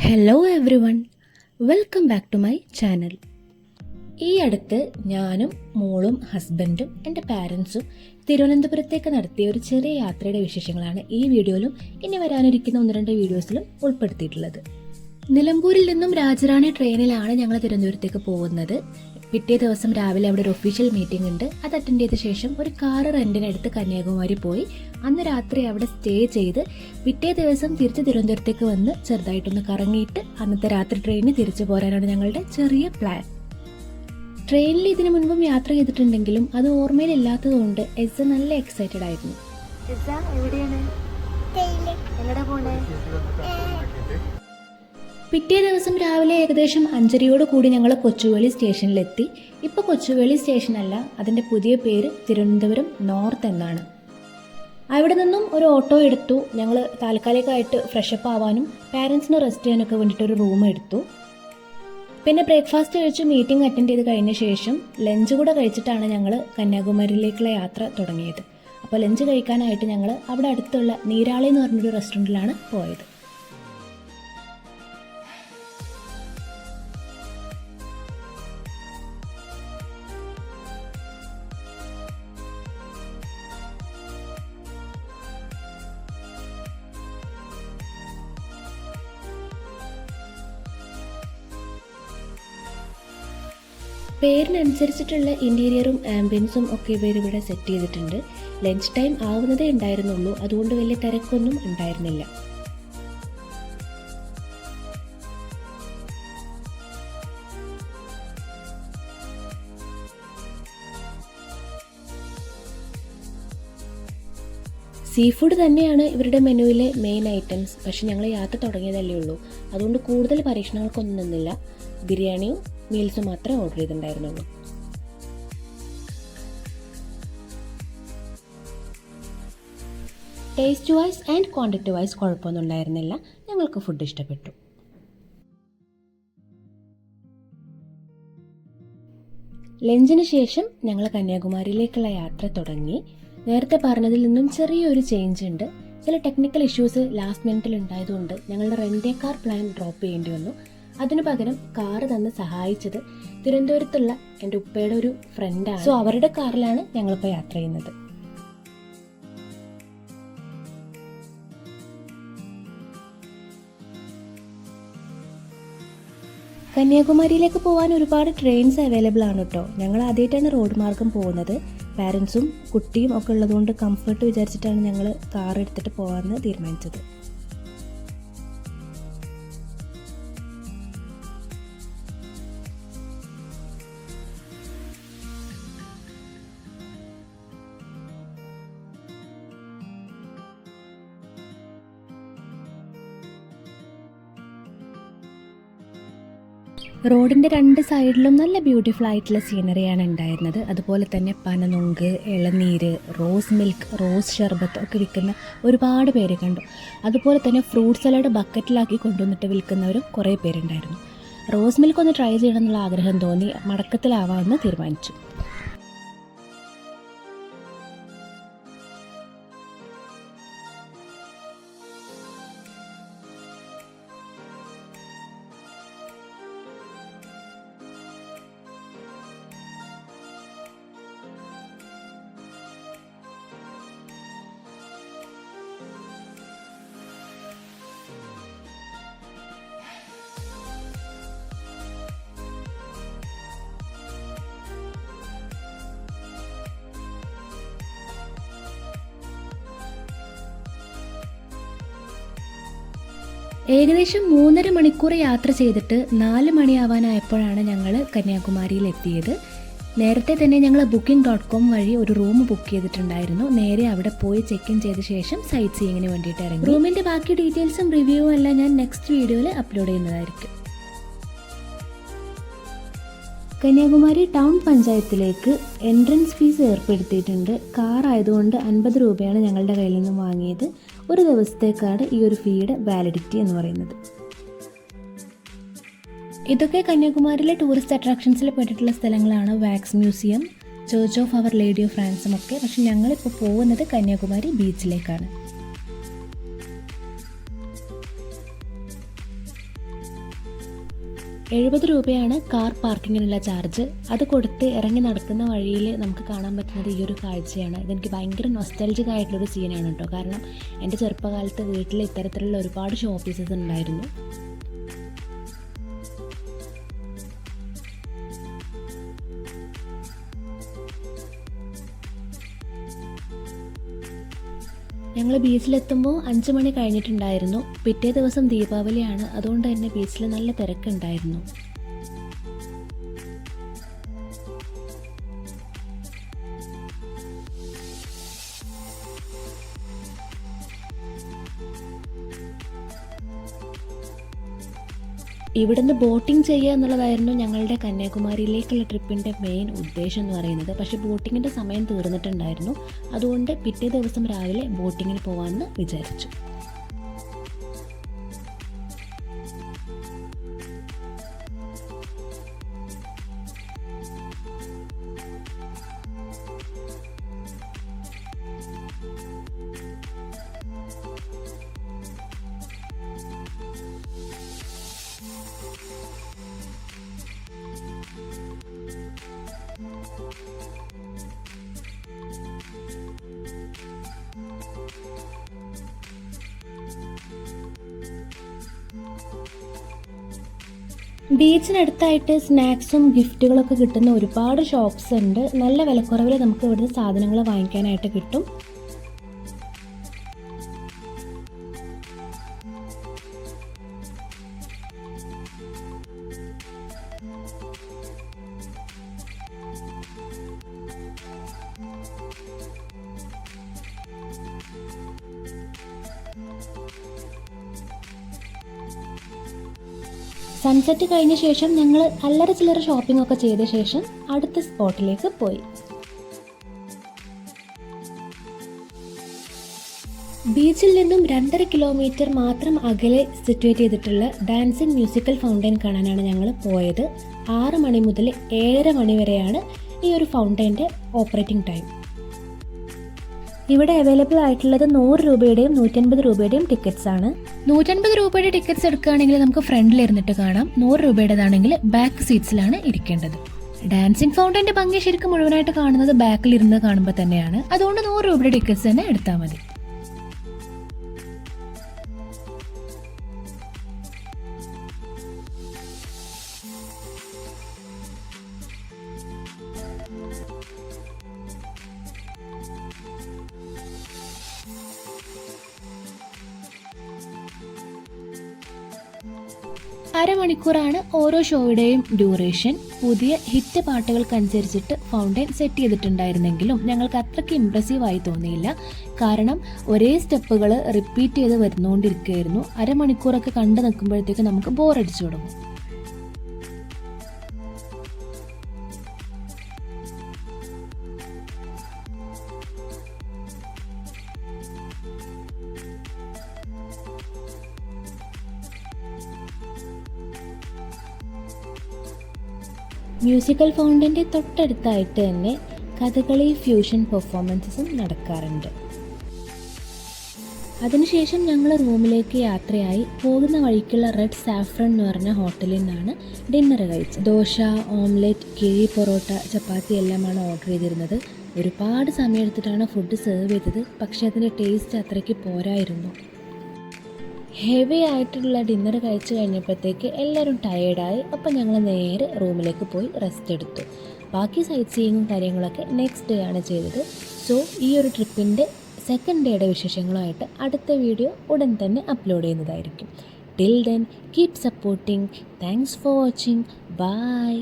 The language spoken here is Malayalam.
Hello everyone, welcome back to my channel. ഈ അടുത്ത് ഞാനും മോളും ഹസ്ബൻഡും എൻ്റെ പാരൻസും തിരുവനന്തപുരത്തേക്ക് നടത്തിയ ഒരു ചെറിയ യാത്രയുടെ വിശേഷങ്ങളാണ് ഈ വീഡിയോയിലും ഇനി വരാനിരിക്കുന്ന 1-2 വീഡിയോസിലും ഉൾപ്പെടുത്തിയിട്ടുള്ളത്. നിലമ്പൂരിൽ നിന്നും രാജറാണി ട്രെയിനിലാണ് ഞങ്ങൾ തിരുവനന്തപുരത്തേക്ക് പോകുന്നത്. പിറ്റേ ദിവസം രാവിലെ അവിടെ ഒരു ഒഫീഷ്യൽ മീറ്റിംഗ് ഉണ്ട്. അത് അറ്റൻഡ് ചെയ്ത ശേഷം ഒരു കാറ് റെന്റിനെടുത്ത് കന്യാകുമാരി പോയി അന്ന് രാത്രി അവിടെ സ്റ്റേ ചെയ്ത് പിറ്റേ ദിവസം തിരിച്ച് തിരുവനന്തപുരത്തേക്ക് വന്ന് ചെറുതായിട്ടൊന്ന് കറങ്ങിയിട്ട് അന്നത്തെ രാത്രി ട്രെയിനിന് തിരിച്ചു പോരാനാണ് ഞങ്ങളുടെ ചെറിയ പ്ലാൻ. ട്രെയിനിൽ ഇതിനു മുൻപും യാത്ര ചെയ്തിട്ടുണ്ടെങ്കിലും അത് ഓർമ്മയിലില്ലാത്തതുകൊണ്ട് എസ്സ നല്ല എക്സൈറ്റഡ് ആയിരുന്നു. പിറ്റേ ദിവസം രാവിലെ ഏകദേശം 5:30 കൂടി ഞങ്ങൾ കൊച്ചുവേളി സ്റ്റേഷനിലെത്തി. ഇപ്പോൾ കൊച്ചുവേളി സ്റ്റേഷനല്ല, അതിൻ്റെ പുതിയ പേര് തിരുവനന്തപുരം നോർത്ത് എന്നാണ്. അവിടെ നിന്നും ഒരു ഓട്ടോ എടുത്തു. ഞങ്ങൾ താൽക്കാലികമായിട്ട് ഫ്രഷപ്പ് ആവാനും പാരൻസിന് റെസ്റ്റ് ചെയ്യാനൊക്കെ വേണ്ടിയിട്ട് ഒരു റൂം എടുത്തു. പിന്നെ ബ്രേക്ക്ഫാസ്റ്റ് കഴിച്ച് മീറ്റിംഗ് അറ്റൻഡ് ചെയ്ത് കഴിഞ്ഞ ശേഷം ലഞ്ച് കൂടെ കഴിച്ചിട്ടാണ് ഞങ്ങൾ കന്യാകുമാരിയിലേക്കുള്ള യാത്ര തുടങ്ങിയത്. അപ്പോൾ ലഞ്ച് കഴിക്കാനായിട്ട് ഞങ്ങൾ അവിടെ അടുത്തുള്ള നീരാളി എന്ന് പറഞ്ഞൊരു റെസ്റ്റോറൻറ്റിലാണ് പോയത്. പേരിനനുസരിച്ചിട്ടുള്ള ഇൻറ്റീരിയറും ആംബിയൻസും ഒക്കെ ഇവരിവിടെ സെറ്റ് ചെയ്തിട്ടുണ്ട്. ലഞ്ച് ടൈം ആവുന്നതേ ഉണ്ടായിരുന്നുള്ളൂ, അതുകൊണ്ട് വലിയ തിരക്കൊന്നും ഉണ്ടായിരുന്നില്ല. സീ ഫുഡ് തന്നെയാണ് ഇവരുടെ മെനുവിലെ മെയിൻ ഐറ്റംസ്. പക്ഷെ ഞങ്ങൾ യാത്ര തുടങ്ങിയതല്ലേ ഉള്ളൂ, അതുകൊണ്ട് കൂടുതൽ പരീക്ഷണങ്ങൾക്കൊന്നും നിന്നില്ല. ബിരിയാണിയും മീൽസും മാത്രമേ ഓർഡർ ചെയ്തിട്ടുണ്ടായിരുന്നുള്ളൂ. Taste wise and quantity wise കുഴപ്പമൊന്നും ഉണ്ടായിരുന്നില്ല. ഞങ്ങൾക്ക് ഫുഡ് ഇഷ്ടപ്പെട്ടു. ലഞ്ചിന് ശേഷം ഞങ്ങൾ കന്യാകുമാരിയിലേക്കുള്ള യാത്ര തുടങ്ങി. നേരത്തെ പറഞ്ഞതിൽ നിന്നും ചെറിയൊരു ചേഞ്ച് ഉണ്ട്. ചില ടെക്നിക്കൽ ഇഷ്യൂസ് ലാസ്റ്റ് മിനിറ്റിൽ ഉണ്ടായതുകൊണ്ട് ഞങ്ങളുടെ റെൻ്റ് കാർ പ്ലാൻ ഡ്രോപ്പ് ചെയ്യേണ്ടി വന്നു. അതിനു പകരം കാറ് തന്ന് സഹായിച്ചത് തിരുവനന്തപുരത്തുള്ള എൻ്റെ ഉപ്പയുടെ ഒരു ഫ്രണ്ടാണ്. സോ അവരുടെ കാറിലാണ് ഞങ്ങളിപ്പോൾ യാത്ര ചെയ്യുന്നത്. കന്യാകുമാരിയിലേക്ക് പോകാൻ ഒരുപാട് ട്രെയിൻസ് അവൈലബിൾ ആണ് കേട്ടോ. ഞങ്ങൾ ആദ്യമായിട്ടാണ് റോഡ് മാർഗം പോകുന്നത്. പാരൻസും കുട്ടിയും ഒക്കെ ഉള്ളതുകൊണ്ട് കംഫർട്ട് വിചാരിച്ചിട്ടാണ് ഞങ്ങൾ കാർ എടുത്തിട്ട് പോകാമെന്ന് തീരുമാനിച്ചത്. റോഡിൻ്റെ 2 സൈഡിലും നല്ല ബ്യൂട്ടിഫുൾ ആയിട്ടുള്ള സീനറിയാണ് ഉണ്ടായിരുന്നത്. അതുപോലെ തന്നെ പനനുങ്ക്, ഇളനീര്, റോസ് മിൽക്ക്, റോസ് ഷർബത്ത് ഒക്കെ വിൽക്കുന്ന ഒരുപാട് പേര് കണ്ടു. അതുപോലെ തന്നെ ഫ്രൂട്ട് സലാഡ് ബക്കറ്റിലാക്കി കൊണ്ടുവന്നിട്ട് വിൽക്കുന്നവരും കുറേ പേരുണ്ടായിരുന്നു. റോസ് മിൽക്ക് ഒന്ന് ട്രൈ ചെയ്യണം എന്നുള്ള ആഗ്രഹം തോന്നി മടക്കത്തിലാവാമെന്ന് തീരുമാനിച്ചു. ഏകദേശം 3.5 മണിക്കൂർ യാത്ര ചെയ്തിട്ട് 4 മണിയാവാനായപ്പോഴാണ് ഞങ്ങൾ കന്യാകുമാരിയിൽ എത്തിയത്. നേരത്തെ തന്നെ ഞങ്ങൾ booking.com വഴി ഒരു റൂം ബുക്ക് ചെയ്തിട്ടുണ്ടായിരുന്നു. നേരെ അവിടെ പോയി ചെക്ക് ഇൻ ചെയ്ത ശേഷം സൈറ്റ് സീയിങ്ങിന് വേണ്ടിയിട്ട് ഇറങ്ങി. റൂമിൻ്റെ ബാക്കി ഡീറ്റെയിൽസും റിവ്യൂവും എല്ലാം ഞാൻ നെക്സ്റ്റ് വീഡിയോയിൽ അപ്ലോഡ് ചെയ്യുന്നതായിരിക്കും. കന്യാകുമാരി ടൗൺ പഞ്ചായത്തിലേക്ക് എൻട്രൻസ് ഫീസ് ഏർപ്പെടുത്തിയിട്ടുണ്ട്. കാർ ആയതുകൊണ്ട് 50 രൂപയാണ് ഞങ്ങളുടെ കയ്യിൽ നിന്നും വാങ്ങിയത്. ഒരു ദിവസത്തേക്കാണ് ഈ ഒരു ഫീയുടെ വാലിഡിറ്റി എന്ന് പറയുന്നത്. ഇതൊക്കെ കന്യാകുമാരിയിലെ ടൂറിസ്റ്റ് അട്രാക്ഷൻസിൽ പെട്ടിട്ടുള്ള സ്ഥലങ്ങളാണ്. Wax museum, church of our lady of ransom ഒക്കെ. പക്ഷെ ഞങ്ങളിപ്പോൾ പോകുന്നത് കന്യാകുമാരി ബീച്ചിലേക്കാണ്. 70 രൂപയാണ് കാർ പാർക്കിങ്ങിനുള്ള ചാർജ്. അത് കൊടുത്ത് ഇറങ്ങി നടക്കുന്ന വഴിയിൽ നമുക്ക് കാണാൻ പറ്റുന്നത് ഈ ഒരു കാഴ്ചയാണ്. ഇതെനിക്ക് ഭയങ്കര നൊസ്റ്റാൾജിക് ആയിട്ടുള്ളൊരു സീനാണ് കേട്ടോ. കാരണം എൻ്റെ ചെറുപ്പകാലത്ത് വീട്ടിൽ ഇത്തരത്തിലുള്ള ഒരുപാട് ഷോപ്പീസസ് ഉണ്ടായിരുന്നു. ഞങ്ങൾ ബീച്ചിലെത്തുമ്പോൾ 5 മണി കഴിഞ്ഞിട്ടുണ്ടായിരുന്നു. പിറ്റേ ദിവസം ദീപാവലിയാണ്, അതുകൊണ്ട് തന്നെ ബീച്ചിൽ നല്ല തിരക്കുണ്ടായിരുന്നു. ഇവിടുന്ന് ബോട്ടിംഗ് ചെയ്യുക എന്നുള്ളതായിരുന്നു ഞങ്ങളുടെ കന്യാകുമാരിയിലേക്കുള്ള ട്രിപ്പിൻ്റെ മെയിൻ ഉദ്ദേശം എന്ന് പറയുന്നത്. പക്ഷേ ബോട്ടിങ്ങിൻ്റെ സമയം തീർന്നിട്ടുണ്ടായിരുന്നു. അതുകൊണ്ട് പിറ്റേ ദിവസം രാവിലെ ബോട്ടിങ്ങിന് പോകാമെന്ന് വിചാരിച്ചു. ബീച്ചിനടുത്തായിട്ട് സ്നാക്സും ഗിഫ്റ്റുകളൊക്കെ കിട്ടുന്ന ഒരുപാട് ഷോപ്സ് ഉണ്ട്. നല്ല വിലക്കുറവിൽ നമുക്ക് ഇവിടുന്ന് സാധനങ്ങൾ വാങ്ങിക്കാനായിട്ട് കിട്ടും. സൺസെറ്റ് കഴിഞ്ഞ ശേഷം ഞങ്ങൾ അല്ലറ ചില്ലറ ഷോപ്പിംഗ് ഒക്കെ ചെയ്ത ശേഷം അടുത്ത സ്പോട്ടിലേക്ക് പോയി. ബീച്ചിൽ നിന്നും 2.5 കിലോമീറ്റർ മാത്രം അകലെ സിറ്റുവേറ്റ് ചെയ്തിട്ടുള്ള ഡാൻസിങ് മ്യൂസിക്കൽ ഫൗണ്ടൈൻ കാണാനാണ് ഞങ്ങൾ പോയത്. 6 മണി മുതൽ 7:30 മണി വരെയാണ് ഈ ഒരു ഫൗണ്ടൈൻ്റെ ഓപ്പറേറ്റിംഗ് ടൈം. ഇവിടെ അവൈലബിൾ ആയിട്ടുള്ളത് 100 രൂപയുടെയും 150 രൂപയുടെയും ടിക്കറ്റ്സ് ആണ്. 150 രൂപയുടെ ടിക്കറ്റ്സ് എടുക്കുകയാണെങ്കിൽ നമുക്ക് ഫ്രണ്ടിൽ ഇരുന്നിട്ട് കാണാം. 100 രൂപയുടേതാണെങ്കിൽ ബാക്ക് സീറ്റ്സിലാണ് ഇരിക്കേണ്ടത്. ഡാൻസിങ് ഫൗണ്ടൈൻ്റെ ഭംഗി ശരിക്കും മുഴുവനായിട്ട് കാണുന്നത് ബാക്കിൽ ഇരുന്ന് കാണുമ്പോൾ തന്നെയാണ്. അതുകൊണ്ട് 100 രൂപയുടെ ടിക്കറ്റ്സ് തന്നെ എടുത്താൽ മതി. അരമണിക്കൂറാണ് ഓരോ ഷോയുടെയും ഡ്യൂറേഷൻ. പുതിയ ഹിറ്റ് പാട്ടുകൾക്കനുസരിച്ചിട്ട് ഫൗണ്ടൈൻ സെറ്റ് ചെയ്തിട്ടുണ്ടായിരുന്നെങ്കിലും ഞങ്ങൾക്ക് അത്രയ്ക്ക് ഇംപ്രസീവായി തോന്നിയില്ല. കാരണം ഒരേ സ്റ്റെപ്പുകൾ റിപ്പീറ്റ് ചെയ്ത് വരുന്നുകൊണ്ടിരിക്കുകയായിരുന്നു. അരമണിക്കൂറൊക്കെ കണ്ടു നിൽക്കുമ്പോഴത്തേക്ക് നമുക്ക് ബോറടിച്ചു തുടങ്ങും. മ്യൂസിക്കൽ ഫൗണ്ടൈൻ്റെ തൊട്ടടുത്തായിട്ട് തന്നെ കഥകളി ഫ്യൂഷൻ പെർഫോമൻസസും നടക്കാറുണ്ട്. അതിനുശേഷം ഞങ്ങൾ റൂമിലേക്ക് യാത്രയായി. പോകുന്ന വഴിക്കുള്ള റെഡ് സാഫ്രൺ എന്ന് പറഞ്ഞ ഹോട്ടലിൽ നിന്നാണ് ഡിന്നർ കഴിച്ചത്. ദോശ, ഓംലെറ്റ്, കിഴി പൊറോട്ട, ചപ്പാത്തി എല്ലാമാണ് ഓർഡർ ചെയ്തിരുന്നത്. ഒരുപാട് സമയം എടുത്തിട്ടാണ് ഫുഡ് സെർവ് ചെയ്തത്. പക്ഷേ അതിൻ്റെ ടേസ്റ്റ് അത്രയ്ക്ക് പോരായിരുന്നു. ഹെവി ആയിട്ടുള്ള ഡിന്നർ കഴിച്ച് കഴിഞ്ഞപ്പോഴത്തേക്ക് എല്ലാവരും ടയേർഡായി. അപ്പം ഞങ്ങൾ നേരെ റൂമിലേക്ക് പോയി റെസ്റ്റ് എടുത്തു. ബാക്കി സൈറ്റ് സീയിങ്ങും കാര്യങ്ങളൊക്കെ നെക്സ്റ്റ് ഡേ ആണ് ചെയ്തത്. സോ ഈ ഒരു ട്രിപ്പിൻ്റെ സെക്കൻഡ് ഡേയുടെ വിശേഷങ്ങളുമായിട്ട് അടുത്ത വീഡിയോ ഉടൻ തന്നെ അപ്ലോഡ് ചെയ്യുന്നതായിരിക്കും. Till then keep supporting. Thanks for watching. By.